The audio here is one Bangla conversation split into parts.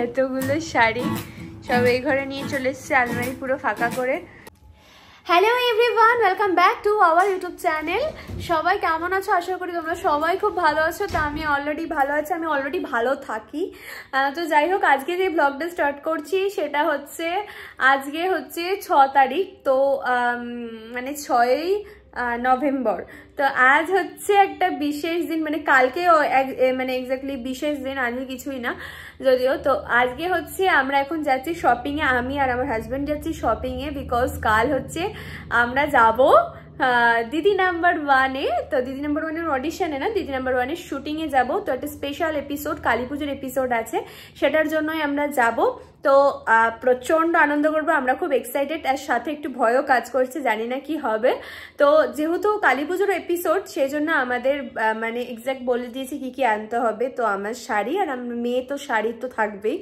এতগুলো শাড়ি সব এই ঘরে নিয়ে চলে এসেছে, আলমারি পুরো ফাঁকা করে। Hello everyone, welcome back to our YouTube channel. সবাই কেমন আছো? আশা করি তোমরা সবাই খুব ভালো আছো। তো আমি অলরেডি ভালো আছি, আমি অলরেডি ভালো থাকি। তো যাই হোক, আজকে যে ব্লগটা স্টার্ট করছি সেটা হচ্ছে আজকে হচ্ছে 6 তারিখ, তো মানে 6ই নভেম্বর। তো আজ হচ্ছে একটা বিশেষ দিন, মানে কালকেও মানে এক্স্যাক্টলি বিশেষ দিন, আজকে কিছুই না যদিও। তো আজকে হচ্ছে আমরা এখন যাচ্ছি শপিংয়ে, আমি আর আমার হাজব্যান্ড যাচ্ছি শপিংয়ে, বিকজ কাল হচ্ছে আমরা যাব দিদি নাম্বার 1-এ। তো দিদি নাম্বার 1-এর অডিশনে না, দিদি নাম্বার 1-এর শুটিংয়ে যাব। তো একটা স্পেশাল এপিসোড, কালী পুজোর এপিসোড আছে, সেটার জন্যই আমরা যাব। তো প্রচণ্ড আনন্দ করবো, আমরা খুব এক্সাইটেড, আর সাথে একটু ভয়ও কাজ করছে, জানি না কি হবে। তো যেহেতু কালী পুজোর এপিসোড, সেই জন্য আমাদের মানে এক্স্যাক্ট বলে দিয়েছি কি কি আনতে হবে। তো আমার শাড়ি, আর আমার মেয়ে তো শাড়ি তো থাকবেই,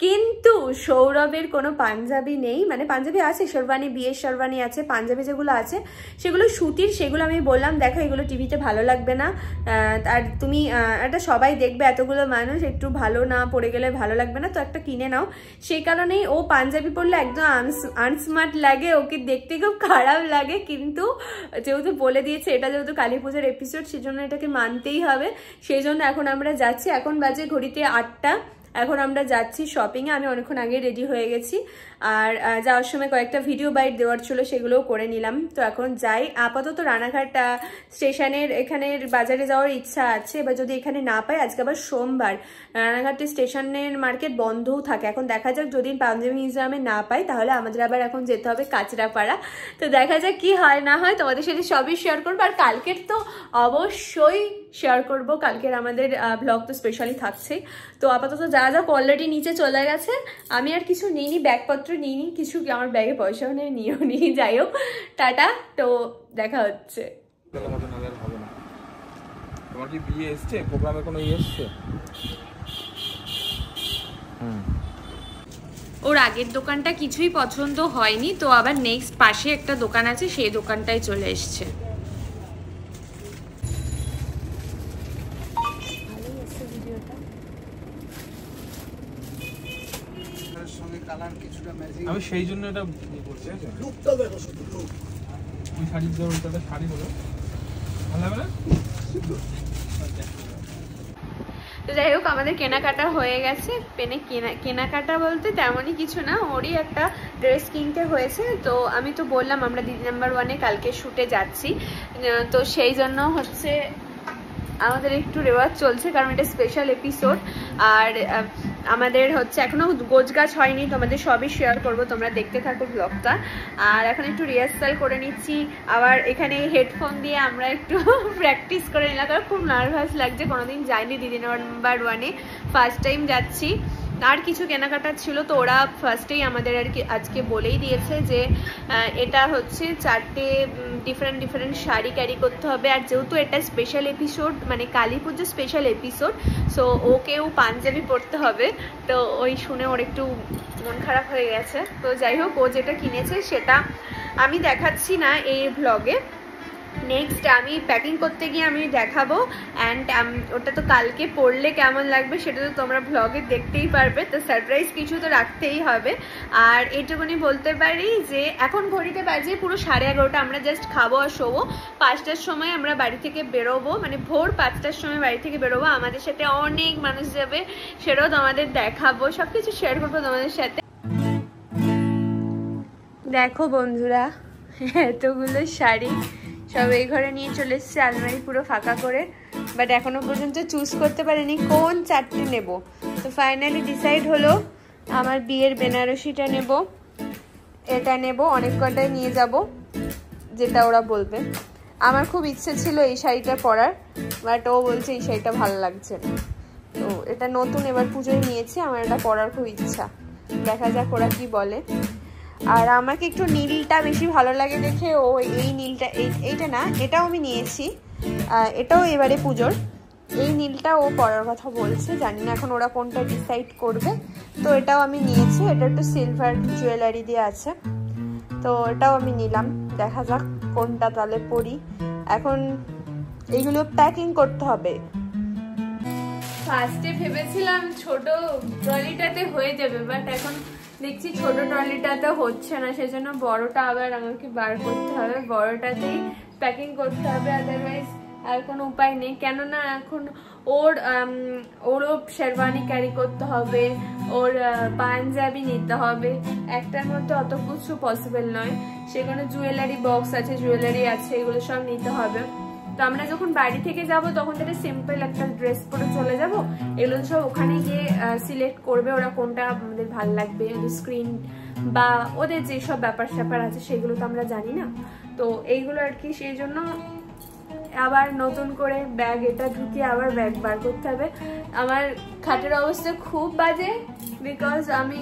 কিন্তু সৌরভের কোনো পাঞ্জাবি নেই। মানে পাঞ্জাবি আছে, শেরওয়ানি, বিয়ের শেরওয়ানি আছে, পাঞ্জাবি যেগুলো আছে সেগুলো সুতির। সেগুলো আমি বললাম দেখো এগুলো টিভিতে ভালো লাগবে না, আর তুমি একটা সবাই দেখবে, এতগুলো মানুষ, একটু ভালো না পরে গেলে ভালো লাগবে না, তো একটা কিনে নাও। সেই কারণেই ও পাঞ্জাবি পরলে একদম আনস্মার্ট লাগে, ওকে দেখতে খুব খারাপ লাগে, কিন্তু যেহেতু বলে দিয়েছে এটা যেহেতু কালী পুজোর এপিসোড, সেজন্য এটাকে মানতেই হবে। সেই জন্য এখন আমরা যাচ্ছি, এখন বাজে ঘড়িতে 8টা, এখন আমরা যাচ্ছি শপিংয়ে। আমি অনেকক্ষণ আগে রেডি হয়ে গেছি, আর যাওয়ার সময় কয়েকটা ভিডিও বাইট দেওয়ার ছিল, সেগুলোও করে নিলাম। তো এখন যাই, আপাতত রানাঘাট স্টেশনের এখানের বাজারে যাওয়ার ইচ্ছা আছে। এবার যদি এখানে না পাই, আজকে আবার সোমবার, রানাঘাটের স্টেশনের মার্কেট বন্ধও থাকে। এখন দেখা যাক, যদি পাঞ্জাবি মিউজিয়ামে না পাই তাহলে আমাদের আবার এখন যেতে হবে কাঁচরাপাড়া। তো দেখা যাক কি হয় না হয়, তোমাদের সাথে সবই শেয়ার করবো। আর কালকের তো অবশ্যই শেয়ার করব, কালকের আমাদের ব্লগ তো স্পেশালি থাকছে। তো আপাতত যা যা অলরেডি নিচে চলে গেছে, আমি আর কিছু নিইনি, ব্যাগপত্র নিইনি কিছু, আমার ব্যাগে পয়সাও নেই, নিয়েও নিই। যাই হোক, টাটা, তো দেখা হচ্ছে। তোমার কি বিয়ে এসছে, প্রোগ্রামে কোনো ইয়ে এসছে? ওর আগের দোকানটা কিছুই পছন্দ হয়নি, তো আবার নেক্সট পাশে একটা দোকান আছে, সেই দোকানটাই চলে এসছে। আমি সেই জন্য এটা বলছি, লুকটা দেখো, শুধু লুক। ওই শাড়ির যে ওইটা শাড়ি হলো ভালো হবে না। তো যাই হোক, আমাদের কেনাকাটা হয়ে গেছে। কেনাকাটা বলতে তেমনই কিছু না, ওরই একটা ড্রেস কিনতে হয়েছে। তো আমি তো বললাম আমরা দিদি নাম্বার 1-এ কালকে শুটে যাচ্ছি, তো সেই জন্য হচ্ছে আমাদের একটু রেওয়াজ চলছে, কারণ এটা স্পেশাল এপিসোড। আর আমাদের হচ্ছে এখনো গোছগাছ হয়নি, তোমাদের সবই শেয়ার করব, তোমরা দেখতে থাকো ব্লগটা। আর এখন একটু রিহার্সাল করে নিচ্ছি, আবার এখানে হেডফোন দিয়ে আমরা একটু প্র্যাকটিস করে নিলাম, কারণ খুব নার্ভাস লাগছে, কোনোদিন যাইনি দিদি নাম্বার 1-এ, ফার্স্ট টাইম যাচ্ছি। আর কিছু কেনাকাটা ছিল, তো ওরা ফার্স্টেই আমাদের আর কি আজকে বলেই দিয়েছে যে এটা হচ্ছে 4টে ডিফারেন্ট শাড়ি ক্যারি করতে হবে। আর যেহেতু এটা স্পেশাল এপিসোড, মানে কালী পুজো স্পেশাল এপিসোড, সো ওকেও পাঞ্জাবি পরতে হবে। তো ওই শুনে ওর একটু মন খারাপ হয়ে গেছে। তো যাই হোক, ও যেটা কিনেছে সেটা আমি দেখাচ্ছি না এই ভ্লগে, নেক্সট আমি প্যাকিং করতে গিয়ে আমি দেখাবো। অ্যান্ড ওটা তো কালকে পরলে কেমন লাগবে সেটা তো তোমরা ভ্লগে দেখতেই পারবে, তো সারপ্রাইজ কিছু তো রাখতেই হবে। আর এইটুকুনি বলতে পারি যে এখন ঘড়িতে বাজে পুরো 11:30, আমরা জাস্ট খাবো আর শোবো। 5টার সময় আমরা বাড়ি থেকে বেরোবো, মানে ভোর 5টার সময় বাড়ি থেকে বেরোবো। আমাদের সাথে অনেক মানুষ যাবে, সেটাও তোমাদের দেখাবো, সব কিছু শেয়ার করবো তোমাদের সাথে। দেখো বন্ধুরা, এতগুলো শাড়ি সব এই ঘরে নিয়ে চলে এসেছে, আলমারি পুরো ফাঁকা করে, বাট এখনো পর্যন্ত চুজ করতে পারিনি কোন 4টে নেব। তো ফাইনালি ডিসাইড হলো আমার বিয়ের বেনারসিটা নেব, এটা নেব, অনেক কটাই নিয়ে যাব যেটা ওরা বলবে। আমার খুব ইচ্ছে ছিল এই শাড়িটা পরার, বাট ও বলছে এই শাড়িটা ভালো লাগছে না। তো এটা নতুন, এবার পুজোয় নিয়েছি, আমার এটা পরার খুব ইচ্ছা, দেখা যাক ওরা কি বলে। আর আমাকে একটু নীলটা বেশি ভালো লাগে দেখে ও এই নীলটা, এইটা না, এটাও আমি নিয়েছি, এটাও এবারে পুজোর, এই নীলটা ও পরার কথা বলছে, জানি না এখন ওরা কোনটা ডিসাইড করবে। তো এটাও আমি নিয়েছি, এটা একটু সিলভার জুয়েলারি দিয়ে আছে, তো এটাও আমি নিলাম, দেখা যাক কোনটা তাহলে পরি। এখন এইগুলো প্যাকিং করতে হবে। ফার্স্টে ভেবেছিলাম ছোট ট্রলিটাতে হয়ে যাবে, বাট এখন দেখছি ছোট ট্রলিটাতে হচ্ছে না, সেজন্য বড়টা আবার আমাকে বার করতে হবে, বড়টাতেই প্যাকিং করতে হবে, আদারওয়াইজ আর কোনো উপায় নেই। কেননা এখন ওরও শেরওয়ানি ক্যারি করতে হবে, ওর পাঞ্জাবি নিতে হবে, একটার মধ্যে অত কিছু পসিবল নয়। সেখানে জুয়েলারি বক্স আছে, জুয়েলারি আছে, এগুলো সব নিতে হবে। তো আমরা যখন বাড়ি থেকে যাব তখন তাহলে সিম্পল একটা ড্রেস পরে চলে যাব, এগুলো সব ওখানে গিয়ে সিলেক্ট করবে ওরা কোনটা আমাদের ভালো লাগবে, স্ক্রিন বা ওদের যেসব ব্যাপার স্যাপার আছে সেগুলো তো আমরা জানি না। তো এইগুলো আর কি, সেই জন্য আবার নতুন করে ব্যাগ এটা ঢুকিয়ে আবার ব্যাগ বার করতে হবে। আমার খাটের অবস্থা খুব বাজে, বিকজ আমি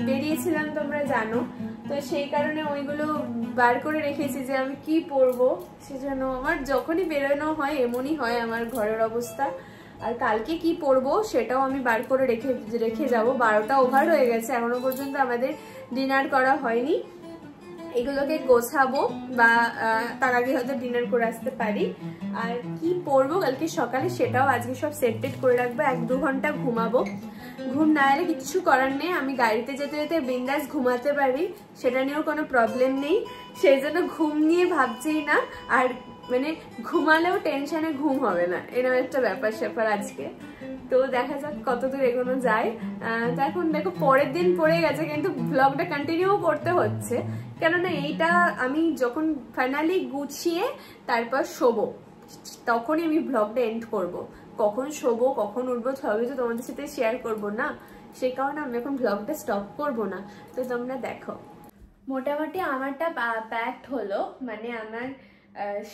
বেরিয়েছিলাম তোমরা জানো, তো সেই কারণে ওইগুলো বার করে রেখেছি যে আমি কি পরবো। সেজন্য আমার যখনই বেরোনো হয় এমনই হয় আমার ঘরের অবস্থা। আর কালকে কি পরবো সেটাও আমি বার করে রেখে যাব। 12টা ওভার হয়ে গেছে, এখনো পর্যন্ত আমাদের ডিনার করা হয়নি। এগুলোকে গোছাবো বা তার আগে হয়তো ডিনার করে আসতে পারি। আর কি পরবো কালকে সকালে সেটাও আজকে সব সেট টেট করে রাখবো। 1-2 ঘন্টা ঘুমাবো, ঘুম না এলে কিছু করার নেই, আমি গাড়িতে যেতে যেতে বিন্দাস ঘুমাতে পারি, সেটা নিয়েও কোনো প্রবলেম নেই। সেই জন্য ঘুম নিয়ে ভাবছেই না, আর মানে ঘুমালেও টেনশনে ঘুম হবে না, এরকম একটা ব্যাপার স্যাপার আজকে। তো দেখা যাক কতদূর এগোনো যায়। তো এখন দেখো পরের দিন পড়ে গেছে, কিন্তু ব্লগটা কন্টিনিউ করতে হচ্ছে, কেননা এইটা আমি যখন ফাইনালি গুছিয়ে তারপর শোবো তখনই আমি ব্লগটা এন্ড করব। কখন শোবো কখন উঠবো সবই তো তোমাদের সাথে শেয়ার করবো না, সেই কারণে আমি এখন ব্লগটা স্টপ করবো না। তো তোমরা দেখো মোটামুটি আমারটা প্যাকড হলো, মানে আমার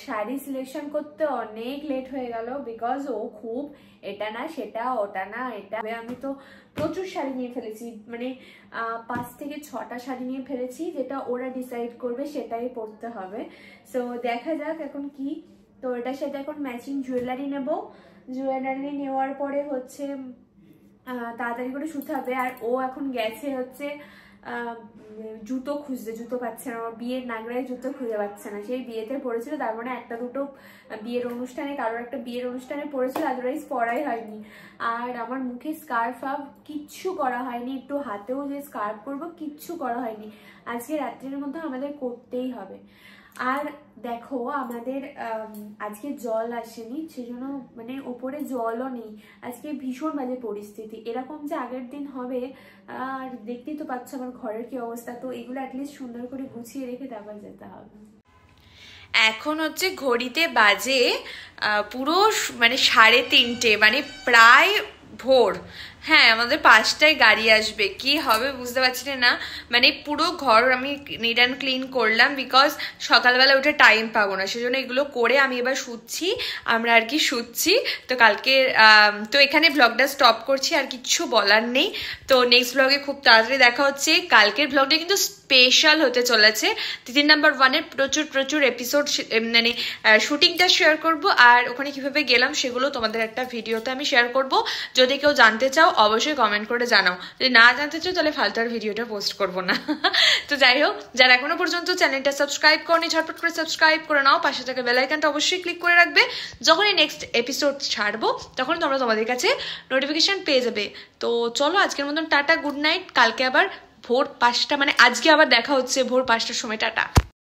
শাড়ি সিলেকশন করতে অনেক লেট হয়ে গেল, বিকজ ও খুব এটা না সেটা ওটা না এটা, আমি তো প্রচুর শাড়ি নিয়ে ফেলেছি, মানে 5 থেকে 6টা শাড়ি নিয়ে ফেলেছি, যেটা ওরা ডিসাইড করবে সেটাই পরতে হবে। সো দেখা যাক এখন কি। তো এটার সাথে এখন ম্যাচিং জুয়েলারি নেব, জুয়েলারি নেওয়ার পরে হচ্ছে তাড়াতাড়ি করে শুতে হবে। আর ও এখন গেছে হচ্ছে জুতো খুঁজতে, জুতো পাচ্ছে না, আমার বিয়ের নাগরায় জুতো খুঁজে পাচ্ছে না। সেই বিয়েতে পড়েছিল, তার মানে 1-2 বিয়ের অনুষ্ঠানে, কারোর একটা বিয়ের অনুষ্ঠানে পড়েছিল, আদারওয়াইজ পরাই হয়নি। আর আমার মুখে স্কার্ফ কিচ্ছু করা হয়নি, একটু হাতেও যে স্কার্ফ করবো কিচ্ছু করা হয়নি, আজকে রাত্রের মধ্যে আমাদের করতেই হবে। আর দেখো আমাদের আজকে জল আসেনি, সেজন্য মানে ওপরে জলও নেই, আজকে ভীষণ বাজে পরিস্থিতি। এরকম যে আগের দিন হবে, আর দেখতেই তো পাচ্ছ আমার ঘরের কি অবস্থা। তো এগুলো অ্যাটলিস্ট সুন্দর করে গুছিয়ে রেখে তারপর যেতে হবে। এখন হচ্ছে ঘড়িতে বাজে পুরো মানে 3:30, মানে প্রায় ভোর। হ্যাঁ, আমাদের 5টায় গাড়ি আসবে, কি হবে বুঝতে পারছি না। মানে পুরো ঘর আমি নিট অ্যান্ড ক্লিন করলাম, বিকজ সকালবেলা উঠে টাইম পাবো না, সেজন্য এগুলো করে আমি এবার শুচ্ছি, আমরা আর কি শুচ্ছি। তো কালকে তো এখানে ব্লগটা স্টপ করছি, আর কিচ্ছু বলার নেই। তো নেক্সট ব্লগে খুব তাড়াতাড়ি দেখা হচ্ছে। কালকের ব্লগটা কিন্তু স্পেশাল হতে চলেছে, 3 নাম্বার 1-এর প্রচুর এপিসোড মানে শুটিংটা শেয়ার করব, আর ওখানে কিভাবে গেলাম সেগুলো তোমাদের একটা ভিডিওতে আমি শেয়ার করব। যদি কেউ জানতে চাও অবশ্যই কমেন্ট করে জানাও, যদি না জানতে চাও তাহলে ফালতু আর ভিডিওটা পোস্ট করবো না। তো যাই হোক, যারা এখনো পর্যন্ত চ্যানেলটা সাবস্ক্রাইব করনি ঝটপট করে সাবস্ক্রাইব করে নাও, পাশে থাকা বেল আইকনটা অবশ্যই ক্লিক করে রাখবে, যখনই নেক্সট এপিসোড ছাড়বো তখন তোমরা তোমাদের কাছে নোটিফিকেশন পেয়ে যাবে। তো চলো আজকের মতন টাটা, গুড নাইট। কালকে আবার ভোর 5টা, মানে আজকে আবার দেখা হচ্ছে ভোর 5টার সময়। টাটা।